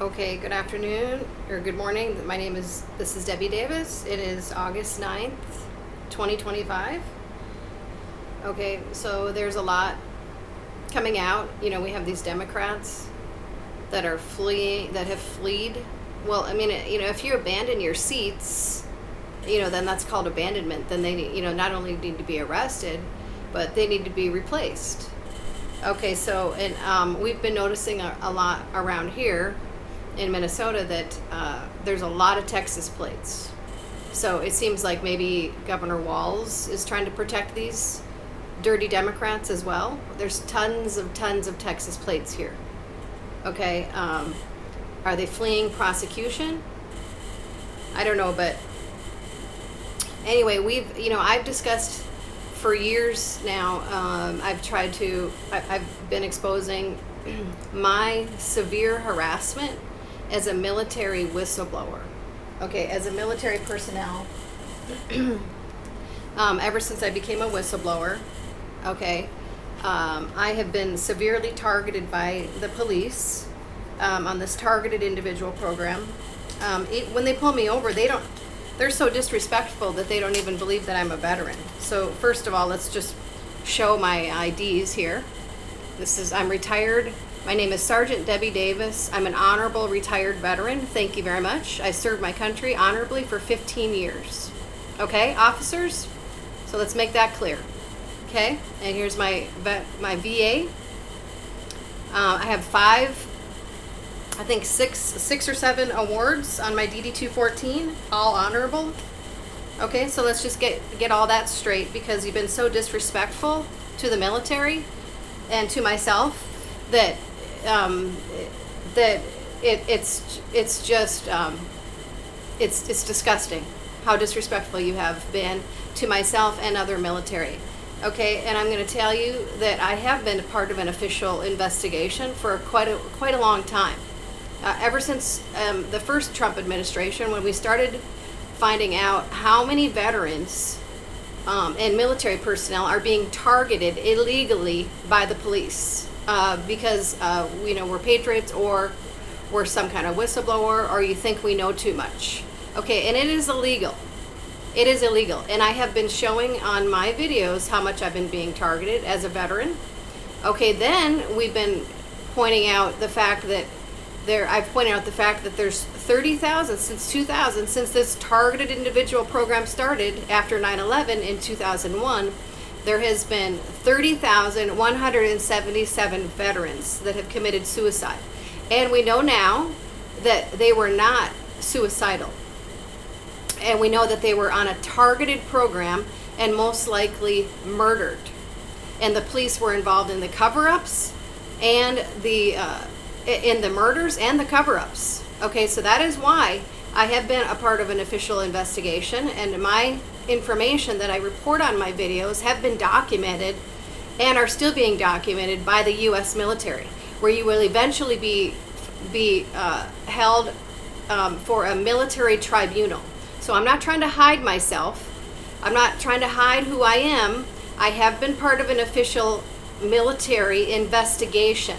Okay, good afternoon or good morning. This is Debbie Davis. It is August 9th, 2025. Okay, so there's a lot coming out. We have these Democrats that are fleeing, that have fled. Well, if you abandon your seats, then that's called abandonment. Then they, not only need to be arrested, but they need to be replaced. Okay, so, and we've been noticing a lot around here in Minnesota that there's a lot of Texas plates. So it seems like maybe Governor Walz is trying to protect these dirty Democrats as well. There's tons of Texas plates here. Okay, are they fleeing prosecution? I don't know, but anyway, I've discussed for years now. I've been exposing my severe harassment as a military whistleblower. Okay, as a military personnel, ever since I became a whistleblower, okay, I have been severely targeted by the police on this targeted individual program. When they pull me over, they're so disrespectful that they don't even believe that I'm a veteran. So first of all, let's just show my IDs here. I'm retired. My name is Sergeant Debbie Davis. I'm an honorable retired veteran. Thank you very much. I served my country honorably for 15 years. Okay, officers? So let's make that clear. Okay, and here's my VA. I have six or seven awards on my DD 214, all honorable. Okay, so let's just get all that straight, because you've been so disrespectful to the military and to myself that it's disgusting how disrespectful you have been to myself and other military. Okay, and I'm going to tell you that I have been a part of an official investigation for quite a long time. Ever since the first Trump administration, when we started finding out how many veterans and military personnel are being targeted illegally by the police because we're patriots, or we're some kind of whistleblower, or you think we know too much. Okay, and it is illegal. It is illegal. And I have been showing on my videos how much I've been being targeted as a veteran. Okay, then we've been pointing out the fact that there's 30,000 since 2000, since this targeted individual program started after 9/11 in 2001. There has been 30,177 veterans that have committed suicide. And we know now that they were not suicidal. And we know that they were on a targeted program and most likely murdered. And the police were involved in the cover-ups and in the murders and the cover-ups. Okay, so that is why I have been a part of an official investigation, and my information that I report on my videos have been documented and are still being documented by the U.S. military, where you will eventually be held for a military tribunal. So I'm not trying to hide myself. I'm not trying to hide who I am. I have been part of an official military investigation.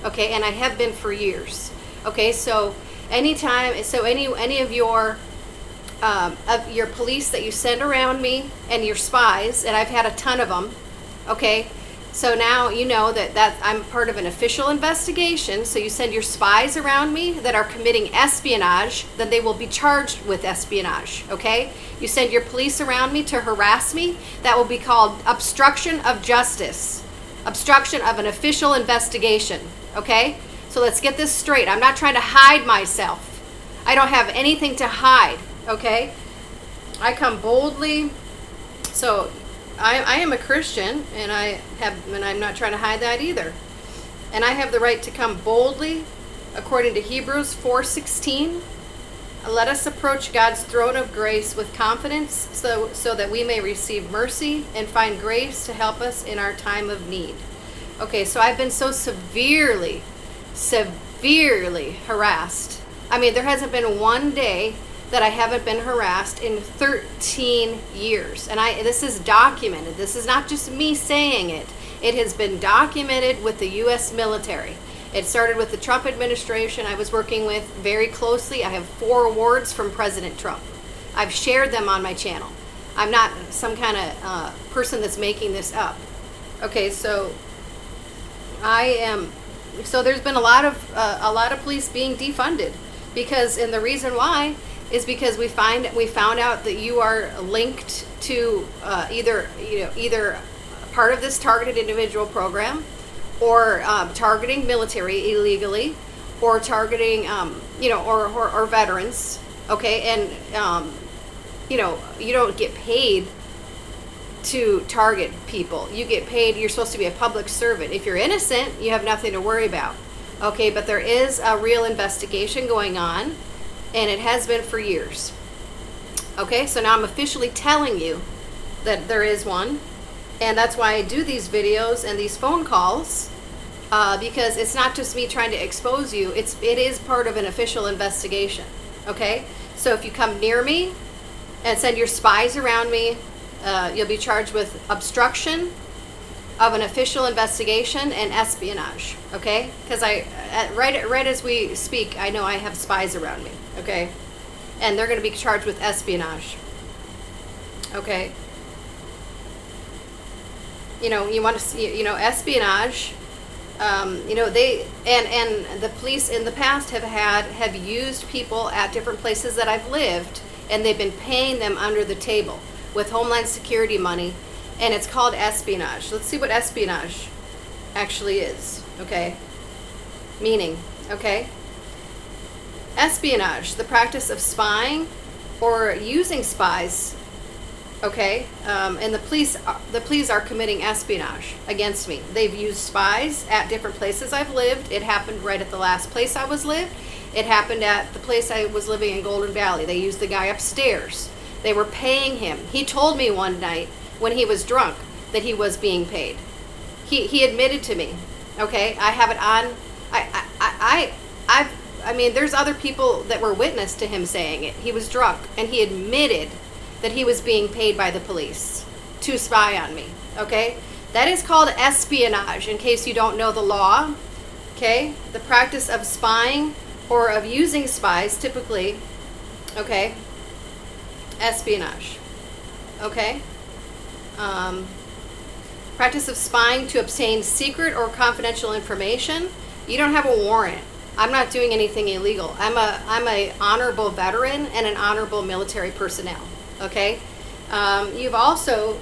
Okay, and I have been for years. Okay, so any of your police that you send around me, and your spies, and I've had a ton of them. Okay, so now you know that I'm part of an official investigation. So you send your spies around me that are committing espionage, then they will be charged with espionage. Okay, you send your police around me to harass me, that will be called obstruction of justice, obstruction of an official investigation. Okay, so let's get this straight. I'm not trying to hide myself. I don't have anything to hide. Okay, I come boldly. So I am a Christian, and I'm not trying to hide that either. And I have the right to come boldly, according to Hebrews 4:16. Let us approach God's throne of grace with confidence, so that we may receive mercy and find grace to help us in our time of need. Okay, so I've been so severely harassed. I mean, there hasn't been one day that I haven't been harassed in 13 years. And this is documented. This is not just me saying it. It has been documented with the U.S. military. It started with the Trump administration. I was working with very closely. I have 4 awards from President Trump. I've shared them on my channel. I'm not some kind of person that's making this up. Okay, so so there's been a lot of police being defunded and the reason why is because we found out that you are linked to either part of this targeted individual program, or targeting military illegally, or targeting or veterans. Okay, and you don't get paid to target people. You get paid, you're supposed to be a public servant. If you're innocent, you have nothing to worry about. Okay, but there is a real investigation going on, and it has been for years. Okay, so now I'm officially telling you that there is one, and that's why I do these videos and these phone calls, because it's not just me trying to expose you, it is part of an official investigation. Okay, so if you come near me and send your spies around me, you'll be charged with obstruction of an official investigation and espionage. Okay, because right as we speak, I know I have spies around me. Okay, and they're going to be charged with espionage. Okay, you want to see, espionage. They and the police in the past have used people at different places that I've lived, and they've been paying them under the table with Homeland Security money, and it's called espionage. Let's see what espionage actually is. Okay, meaning. Okay, espionage, the practice of spying or using spies. Okay, and the police are committing espionage against me. They've used spies at different places I've lived. It happened right at the last place I was lived. It happened at the place I was living in Golden Valley. They used the guy upstairs. They were paying him. He told me one night when he was drunk that he was being paid. He admitted to me. Okay, I have it on. I mean, there's other people that were witness to him saying it. He was drunk, and he admitted that he was being paid by the police to spy on me. Okay, that is called espionage, in case you don't know the law. Okay, the practice of spying or of using spies, typically. Okay, espionage. Okay, practice of spying to obtain secret or confidential information. You don't have a warrant. I'm not doing anything illegal. I'm a honorable veteran and an honorable military personnel. Okay, you've also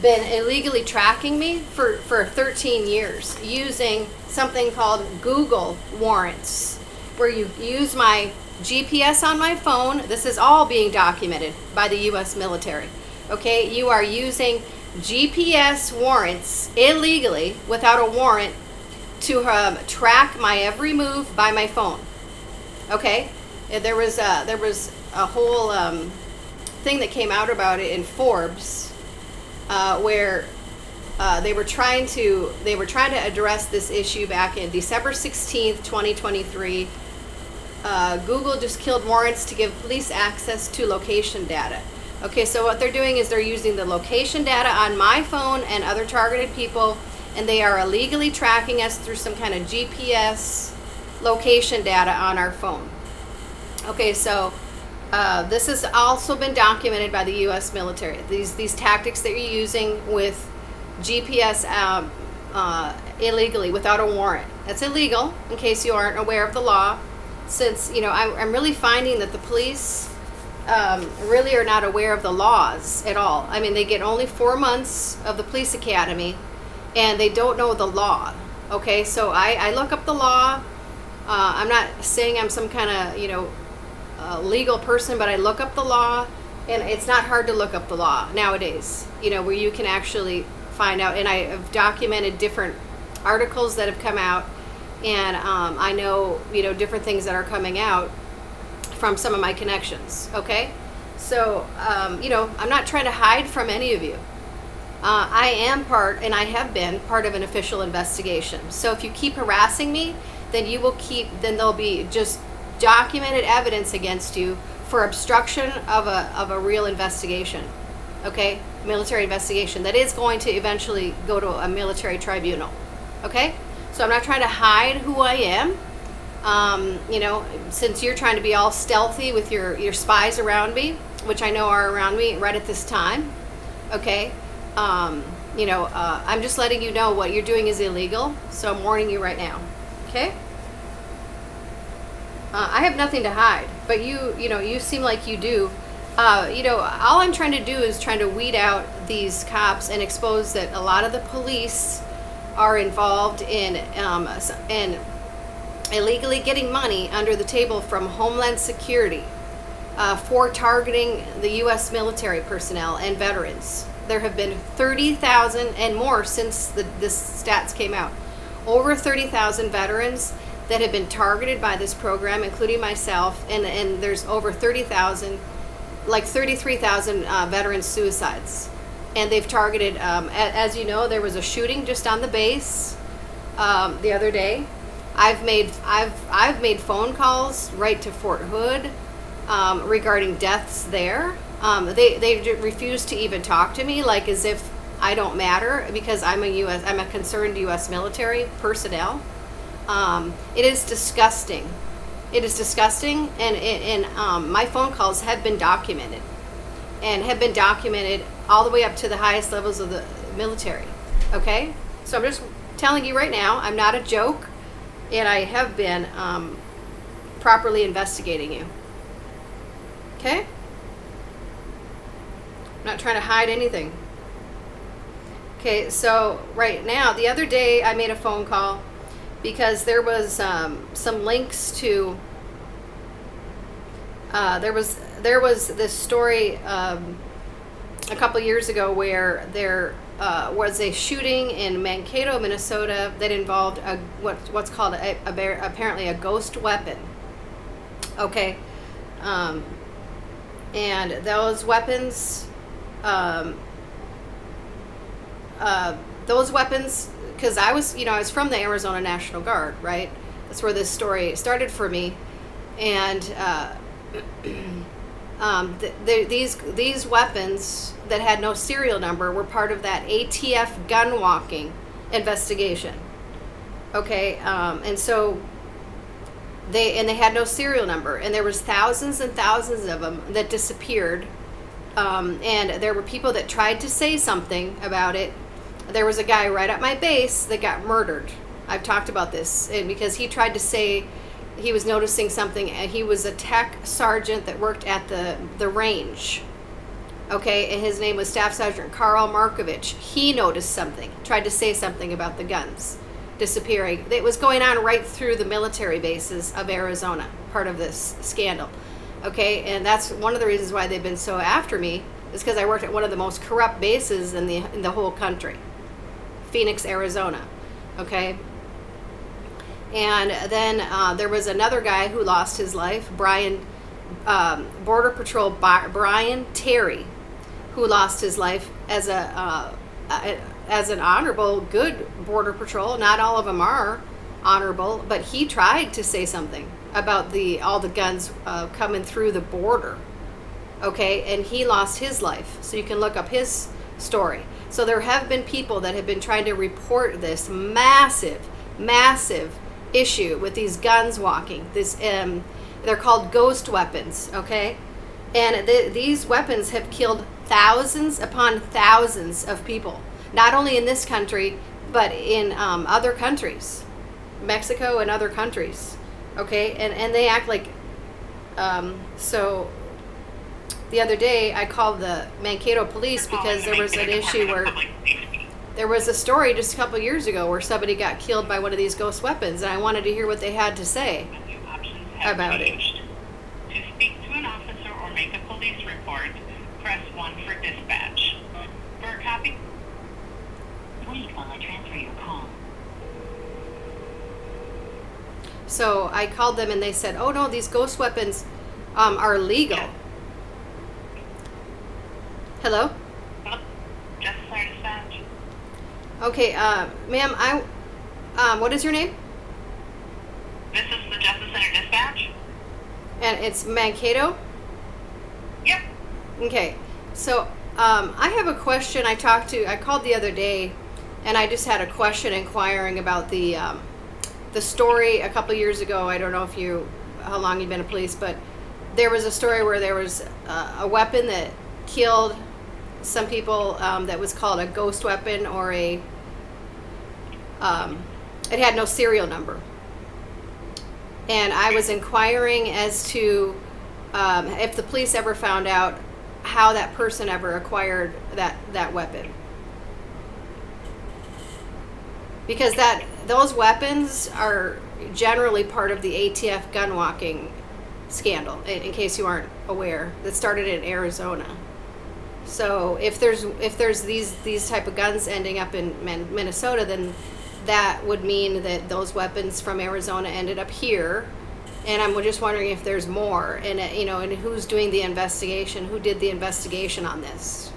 been illegally tracking me for 13 years using something called Google warrants, where you use my GPS on my phone. This is all being documented by the U.S. military. Okay, you are using GPS warrants illegally without a warrant to track my every move by my phone. Okay, there was a whole thing that came out about it in Forbes, where they were trying to address this issue back in December 16th, 2023. Google just killed warrants to give police access to location data. Okay, so what they're doing is they're using the location data on my phone and other targeted people, and they are illegally tracking us through some kind of GPS location data on our phone. Okay, so this has also been documented by the U.S. military. These tactics that you're using with GPS illegally without a warrant. That's illegal, in case you aren't aware of the law. Since, I'm really finding that the police really are not aware of the laws at all. I mean, they get only 4 months of the police academy, and they don't know the law. Okay, so I look up the law. I'm not saying I'm some kind of legal person, but I look up the law, and it's not hard to look up the law nowadays, where you can actually find out. And I have documented different articles that have come out, and I know, different things that are coming out from some of my connections. Okay, so I'm not trying to hide from any of you. I am part, and I have been part of an official investigation. So if you keep harassing me, then there'll be just documented evidence against you for obstruction of a real investigation. Okay, military investigation that is going to eventually go to a military tribunal. Okay, So I'm not trying to hide who I am. Since you're trying to be all stealthy with your spies around me, which I know are around me right at this time, okay? I'm just letting you know what you're doing is illegal, so I'm warning you right now, okay? I have nothing to hide, but you seem like you do. All I'm trying to do is trying to weed out these cops and expose that a lot of the police are involved in illegally getting money under the table from Homeland Security for targeting the U.S. military personnel and veterans. There have been 30,000 and more since this stats came out. Over 30,000 veterans that have been targeted by this program, including myself, and there's over 30,000, like 33,000 veteran suicides. And they've targeted, as you know, there was a shooting just on the base the other day. I've made phone calls right to Fort Hood regarding deaths there. They refuse to even talk to me, like as if I don't matter, because I'm a concerned U.S. military personnel. It is disgusting. It is disgusting, and my phone calls have been documented, and have been documented all the way up to the highest levels of the military. Okay, so I'm just telling you right now, I'm not a joke, and I have been properly investigating you. Okay, I'm not trying to hide anything. Okay, so right now, the other day I made a phone call because there was some links to there was this story a couple years ago where there was a shooting in Mankato, Minnesota that involved what's called apparently a ghost weapon. Okay, and those weapons. Because I was from the Arizona National Guard, right? That's where this story started for me, and these weapons that had no serial number were part of that ATF gun walking investigation. Okay, and so they had no serial number, and there was thousands and thousands of them that disappeared. And there were people that tried to say something about it. There was a guy right at my base that got murdered. I've talked about this, and because he tried to say he was noticing something, and he was a tech sergeant that worked at the range. Okay, and his name was Staff Sergeant Carl Markovich. He noticed something, tried to say something about the guns disappearing. It was going on right through the military bases of Arizona, part of this scandal. Okay, and that's one of the reasons why they've been so after me, is because I worked at one of the most corrupt bases in the whole country, Phoenix, Arizona. Okay, and then there was another guy who lost his life, Border Patrol Brian Terry, who lost his life as an honorable, good Border Patrol. Not all of them are honorable, but he tried to say something about all the guns coming through the border. Okay, and he lost his life, so you can look up his story. So there have been people that have been trying to report this massive issue with these guns walking. They're called ghost weapons. Okay, and these weapons have killed thousands upon thousands of people, not only in this country but in other countries, Mexico and other countries. Okay, and they act like, so the other day I called the Mankato police because there was an issue where there was a story just a couple years ago where somebody got killed by one of these ghost weapons, and I wanted to hear what they had to say about it. To speak to an officer or make a police report, press 1 for dispatch. For a copy, wait while I transfer your call. So I called them and they said, oh no, these ghost weapons are legal. Hello? Justice Center Dispatch. Okay, ma'am, what is your name? This is the Justice Center Dispatch. And it's Mankato? Yep. Okay, so I have a question. I called the other day and I just had a question inquiring about the story a couple years ago. I don't know how long you've been a police, but there was a story where there was a weapon that killed some people that was called a ghost weapon, or it had no serial number. And I was inquiring as to if the police ever found out how that person ever acquired that weapon. Because those weapons are generally part of the ATF gun walking scandal, in case you aren't aware, that started in Arizona. So if there's these type of guns ending up in Minnesota, then that would mean that those weapons from Arizona ended up here. And I'm just wondering if there's more, and and who's doing the investigation, who did the investigation on this.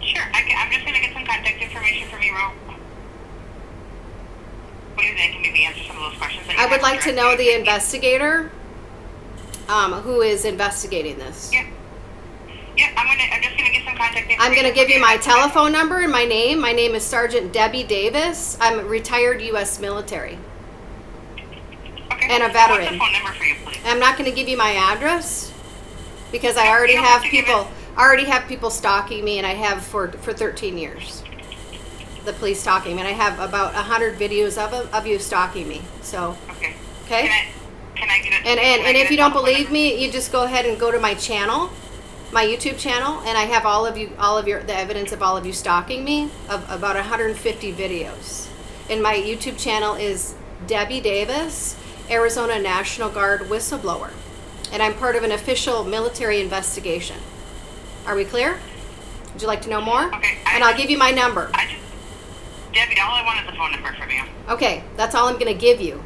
Sure, I'm just going to get some contact information from you, real quick. They can maybe answer some of those questions. I would like to know the investigator who is investigating this. Yeah. Yeah, I'm just gonna get some contact information. I'm gonna give you my telephone number and my name. My name is Sergeant Debbie Davis. I'm a retired U.S. military. Okay. And a veteran. What's the phone number for you, please? I'm not gonna give you my address because I already have people stalking me, and I have for 13 years. The police stalking me, and I have about 100 videos of you stalking me. So. Okay. Okay. Can I get it? And if you don't believe me, you just go ahead and go to my channel, my YouTube channel, and I have the evidence of all of you stalking me, of about 150 videos. And my YouTube channel is Debbie Davis, Arizona National Guard whistleblower, and I'm part of an official military investigation. Are we clear? Would you like to know more? Okay. And I'll give you my number. Debbie, all I want is the phone number from you. Okay, that's all I'm going to give you.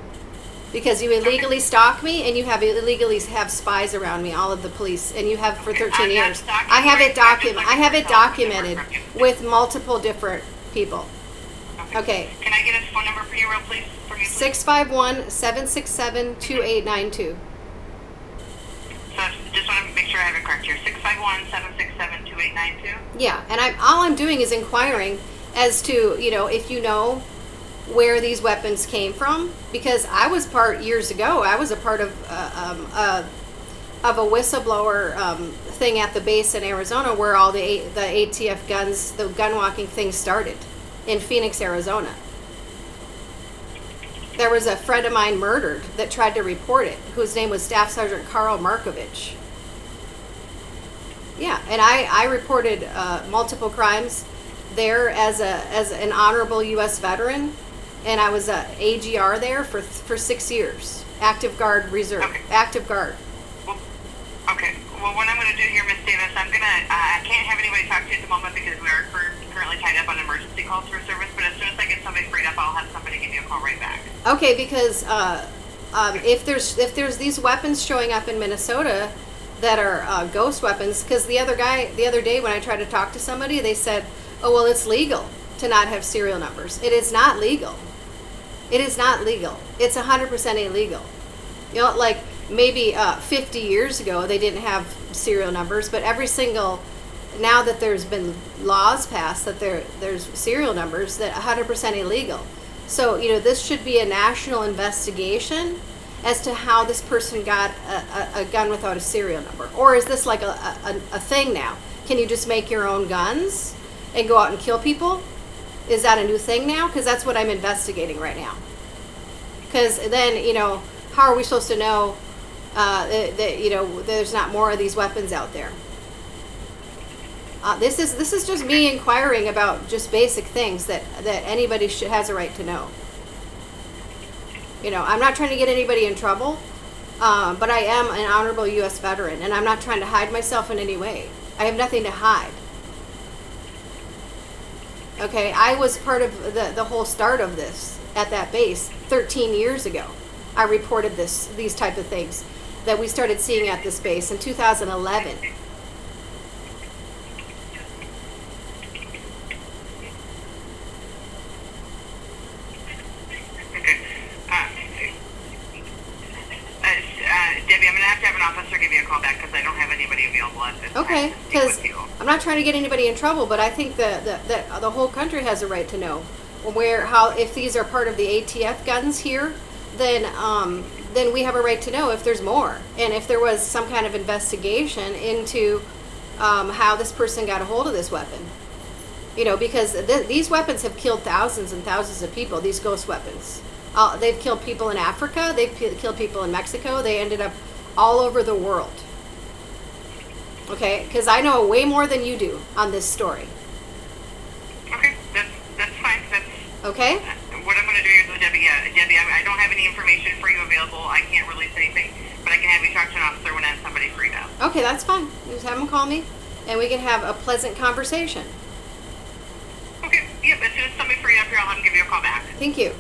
Because you illegally stalk me, and you illegally have spies around me, all of the police, and you have for 13 years. I have it documented with multiple different people. Okay. Can I get a phone number for you, real please? 651-767-2892. So just want to make sure I have it correct here. 651-767-2892. Yeah, and all I'm doing is inquiring as to if you know where these weapons came from, because I was years ago I was a part of a whistleblower thing at the base in Arizona, where all the ATF guns, the gun walking thing started in Phoenix, Arizona. There was a friend of mine murdered that tried to report it, whose name was Staff Sergeant Carl Markovich. Yeah, and I reported multiple crimes there as an honorable U.S. veteran. And I was a AGR there for 6 years. Active Guard Reserve. Okay. Active Guard. Well, okay. Well, what I'm going to do here, Miss Davis, I can't have anybody talk to you at the moment because we are currently tied up on emergency calls for service. But as soon as I get somebody freed up, I'll have somebody give you a call right back. Okay, because if there's these weapons showing up in Minnesota that are ghost weapons, because the other day when I tried to talk to somebody, they said, "Oh, well, it's legal to not have serial numbers." It is not legal. It is not legal. It's 100% illegal. Like maybe 50 years ago they didn't have serial numbers, but now that there's been laws passed that there's serial numbers, that 100% illegal. So this should be a national investigation as to how this person got a gun without a serial number. Or is this like a thing now? Can you just make your own guns and go out and kill people? Is that a new thing now? Because that's what I'm investigating right now. Because then, how are we supposed to know that there's not more of these weapons out there? This is just me inquiring about just basic things that anybody has a right to know. I'm not trying to get anybody in trouble, but I am an honorable U.S. veteran, and I'm not trying to hide myself in any way. I have nothing to hide. Okay, I was part of the whole start of this at that base 13 years ago. I reported these type of things that we started seeing at this base in 2011. Debbie, I'm going to have an officer give you a call back because I don't have anybody available at this time. Okay, because I'm not trying to get anybody in trouble, but I think that the whole country has a right to know if these are part of the ATF guns here, then we have a right to know if there's more, and if there was some kind of investigation into how this person got a hold of this weapon. You know, because these weapons have killed thousands and thousands of people. These ghost weapons, they've killed people in Africa. They've killed people in Mexico. They ended up all over the world. Okay, because I know way more than you do on this story. Okay, that's fine. That's okay. What I'm going to do here is Debbie. Debbie, I don't have any information for you available. I can't release anything, but I can have you talk to an officer when I have somebody freed up. Okay, that's fine. Just have them call me, and we can have a pleasant conversation. Okay. Yep. As soon as somebody free up here, I'll have them give you a call back. Thank you.